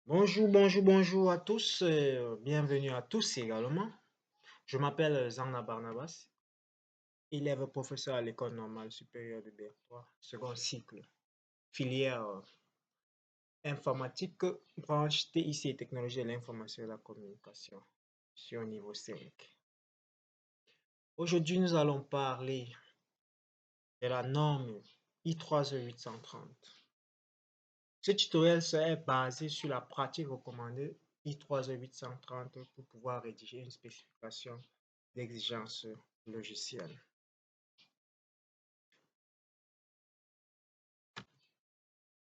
Bonjour à tous, bienvenue à tous également. Je m'appelle Zana Barnabas, élève professeur à l'École normale supérieure de Bertois, second cycle, filière informatique, branche TIC et technologie de l'information et de la communication, sur niveau 5. Aujourd'hui, nous allons parler de la norme I3E830. Ce tutoriel serait basé sur la pratique recommandée I3E830 pour pouvoir rédiger une spécification d'exigence logicielle.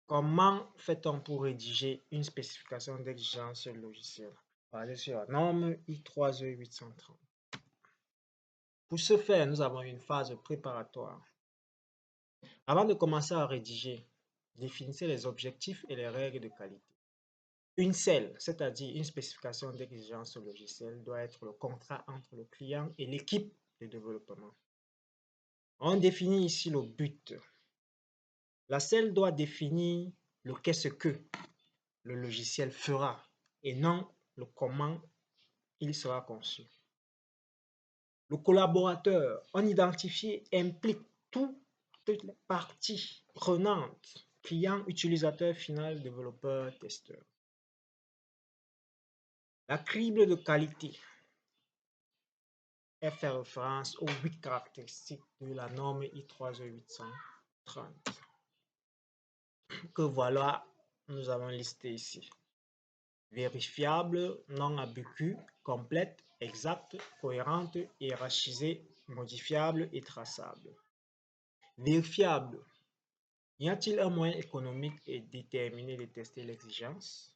Comment fait-on pour rédiger une spécification d'exigence logicielle basée sur la norme I3E830? Pour ce faire, nous avons une phase préparatoire. Avant de commencer à rédiger, définissez les objectifs et les règles de qualité. Une CEL, c'est-à-dire une spécification d'exigence logicielle, doit être le contrat entre le client et l'équipe de développement. On définit ici le but. La CEL doit définir le qu'est-ce que le logiciel fera et non le comment il sera conçu. Le collaborateur, on identifie et implique toutes les parties prenantes, client, utilisateur final, développeur, testeur. La crible de qualité fait référence aux 8 caractéristiques de la norme I3E830 que voilà, nous avons listé ici. Vérifiable, non ambiguë, complète, exacte, cohérente, hiérarchisée, modifiable et traçable. Vérifiable. Y a-t-il un moyen économique et déterminé de tester l'exigence?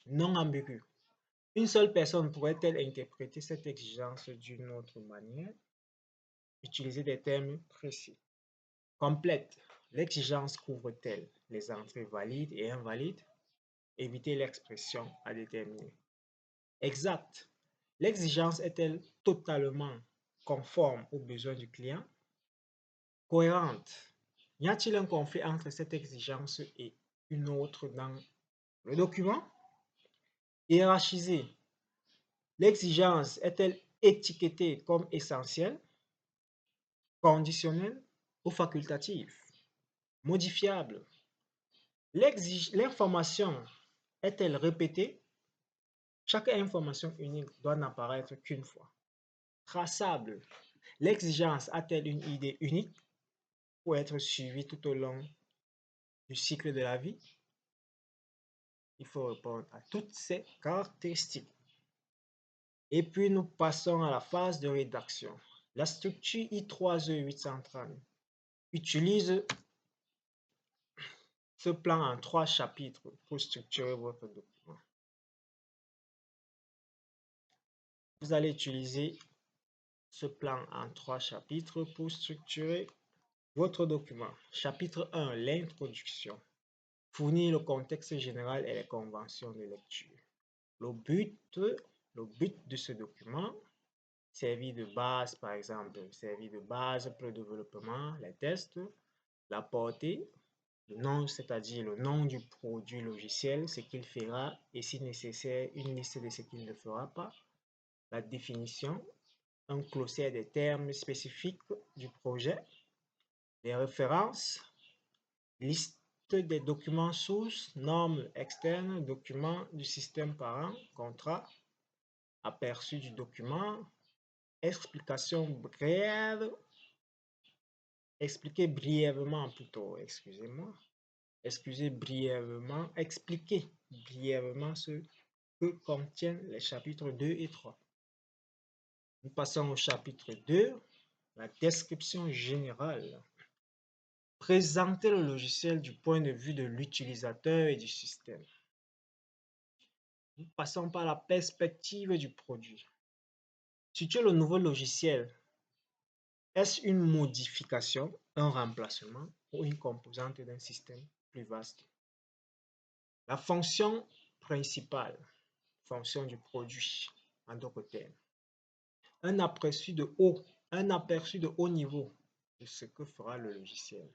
Non ambigu. Une seule personne pourrait-elle interpréter cette exigence d'une autre manière? Utiliser des termes précis. Complète. L'exigence couvre-t-elle les entrées valides et invalides? Éviter l'expression à déterminer. Exact. L'exigence est-elle totalement conforme aux besoins du client? Cohérente. Y a-t-il un conflit entre cette exigence et une autre dans le document? Hiérarchisée. L'exigence est-elle étiquetée comme essentielle, conditionnelle ou facultative? Modifiable. L'information est-elle répétée? Chaque information unique doit n'apparaître qu'une fois. Traçable. L'exigence a-t-elle une idée unique pour être suivie tout au long du cycle de la vie? Il faut répondre à toutes ces caractéristiques. Et puis nous passons à la phase de rédaction. La structure I3E830 utilise ce plan en 3 chapitres pour structurer votre document. Vous allez utiliser ce plan en 3 chapitres pour structurer votre document. Chapitre 1, l'introduction. Fournir le contexte général et les conventions de lecture. Le but de ce document, servir de base, par exemple, servir de base pour le développement, les tests, la portée, le nom, c'est-à-dire le nom du produit logiciel, ce qu'il fera et si nécessaire, une liste de ce qu'il ne fera pas, la définition, un glossaire des termes spécifiques du projet, les références, liste des documents sources, normes externes, documents du système parent, contrat, aperçu du document, explication brève, expliquer brièvement plutôt, expliquer brièvement ce que contiennent les chapitres 2 et 3. Nous passons au chapitre 2, la description générale. Présenter le logiciel du point de vue de l'utilisateur et du système. Nous passons par la perspective du produit. Situer le nouveau logiciel. Est-ce une modification, un remplacement ou une composante d'un système plus vaste? La fonction principale, fonction du produit, en d'autres termes. Un aperçu de haut niveau de ce que fera le logiciel.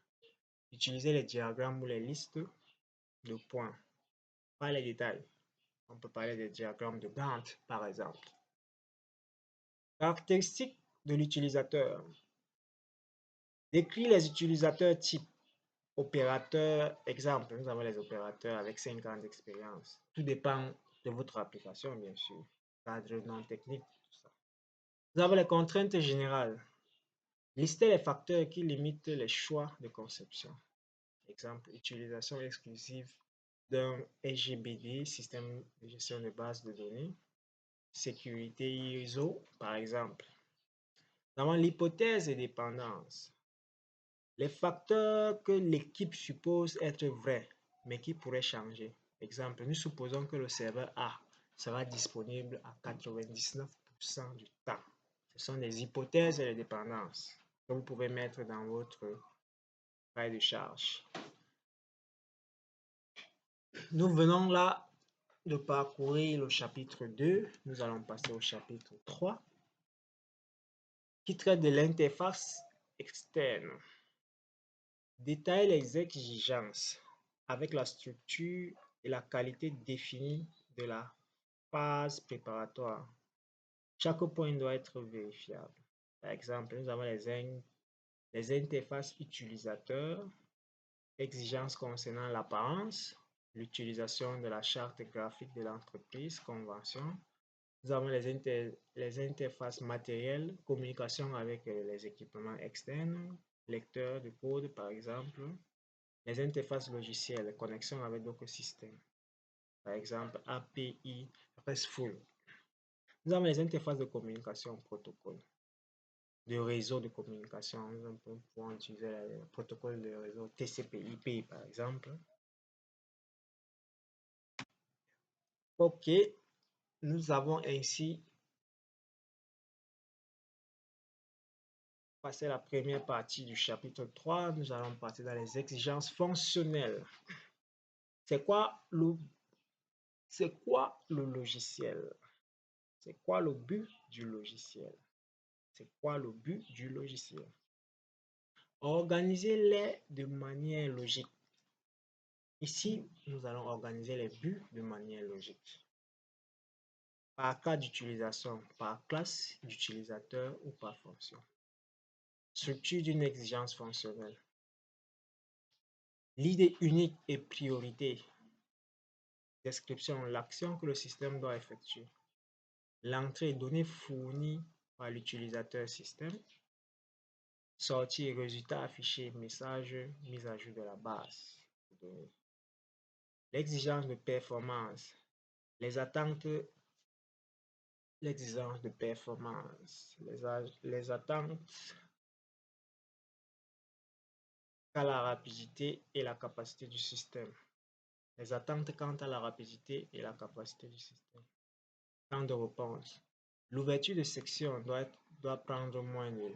Utilisez les diagrammes ou les listes de points, pas les détails. On peut parler des diagrammes de Gantt, par exemple. Caractéristiques de l'utilisateur. Décrit les utilisateurs types. Opérateurs, exemple, nous avons les opérateurs avec 5 ans d'expérience. Tout dépend de votre application, bien sûr. Cadre non technique, tout ça. Nous avons les contraintes générales. Listez les facteurs qui limitent les choix de conception. Exemple, utilisation exclusive d'un SGBD, système de gestion de base de données. Sécurité ISO, par exemple. Nous avons l'hypothèse et dépendance. Les facteurs que l'équipe suppose être vrais, mais qui pourraient changer. Exemple, nous supposons que le serveur A sera disponible à 99% du temps. Ce sont des hypothèses et des dépendances que vous pouvez mettre dans votre cahier de charge. Nous venons là de parcourir le chapitre 2. Nous allons passer au chapitre 3 qui traite de l'interface externe. Détaille les exigences avec la structure et la qualité définie de la phase préparatoire. Chaque point doit être vérifiable. Par exemple, nous avons les interfaces utilisateurs, exigences concernant l'apparence, l'utilisation de la charte graphique de l'entreprise, convention. Nous avons les interfaces matérielles, communication avec les équipements externes, lecteur de code par exemple, les interfaces logicielles, connexion avec d'autres systèmes, par exemple API RESTful. Nous avons les interfaces de communication, protocole, de réseau de communication. Nous pouvons utiliser le protocole de réseau TCP/IP par exemple. Ok, nous avons ainsi passé la première partie du chapitre 3. Nous allons passer dans les exigences fonctionnelles. C'est quoi le logiciel? C'est quoi le but du logiciel? C'est quoi le but du logiciel? Organisez-les de manière logique. Ici, nous allons organiser les buts de manière logique. Par cas d'utilisation, par classe d'utilisateur ou par fonction. Structure d'une exigence fonctionnelle. L'idée unique et priorité. Description, l'action que le système doit effectuer. L'entrée données fournies par l'utilisateur système. Sortie et résultat affiché, message, mise à jour de la base de données. L'exigence de performance, les attentes, l'exigence de performance, les attentes à la rapidité et la capacité du système. Les attentes quant à la rapidité et la capacité du système. Temps de réponse. L'ouverture de section doit prendre moins de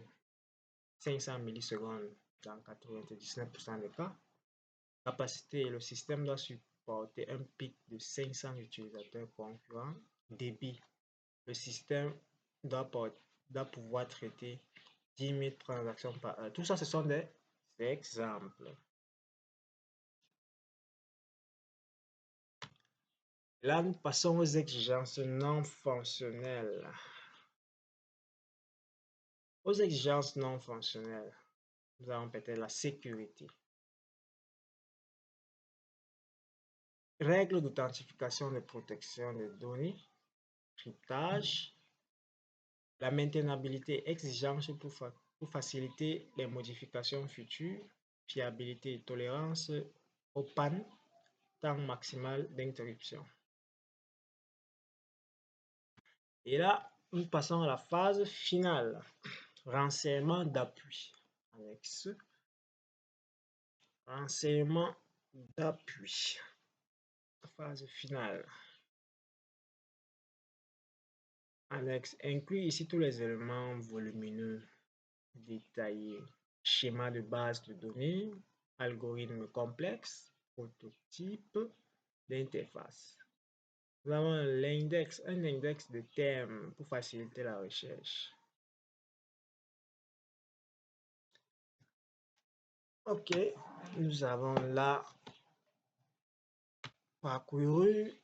500 millisecondes dans 99% des cas. Capacité, le système doit supporter un pic de 500 utilisateurs concurrents. Débit, le système doit pouvoir traiter 10 000 transactions par heure. Tout ça, ce sont des exemples. Là, nous passons aux exigences non fonctionnelles. Aux exigences non fonctionnelles, nous avons peut-être la sécurité. Règles d'authentification de protection des données, cryptage, la maintenabilité, exigence pour faciliter les modifications futures, fiabilité et tolérance aux pannes, temps maximal d'interruption. Et là, nous passons à la phase finale, renseignement d'appui. Annexe, renseignement d'appui. Phase finale. Annexe inclut ici tous les éléments volumineux détaillés. Schéma de base de données, algorithme complexe, prototype d'interface. Nous avons l'index, un index de termes pour faciliter la recherche. Ok, nous avons là parcouru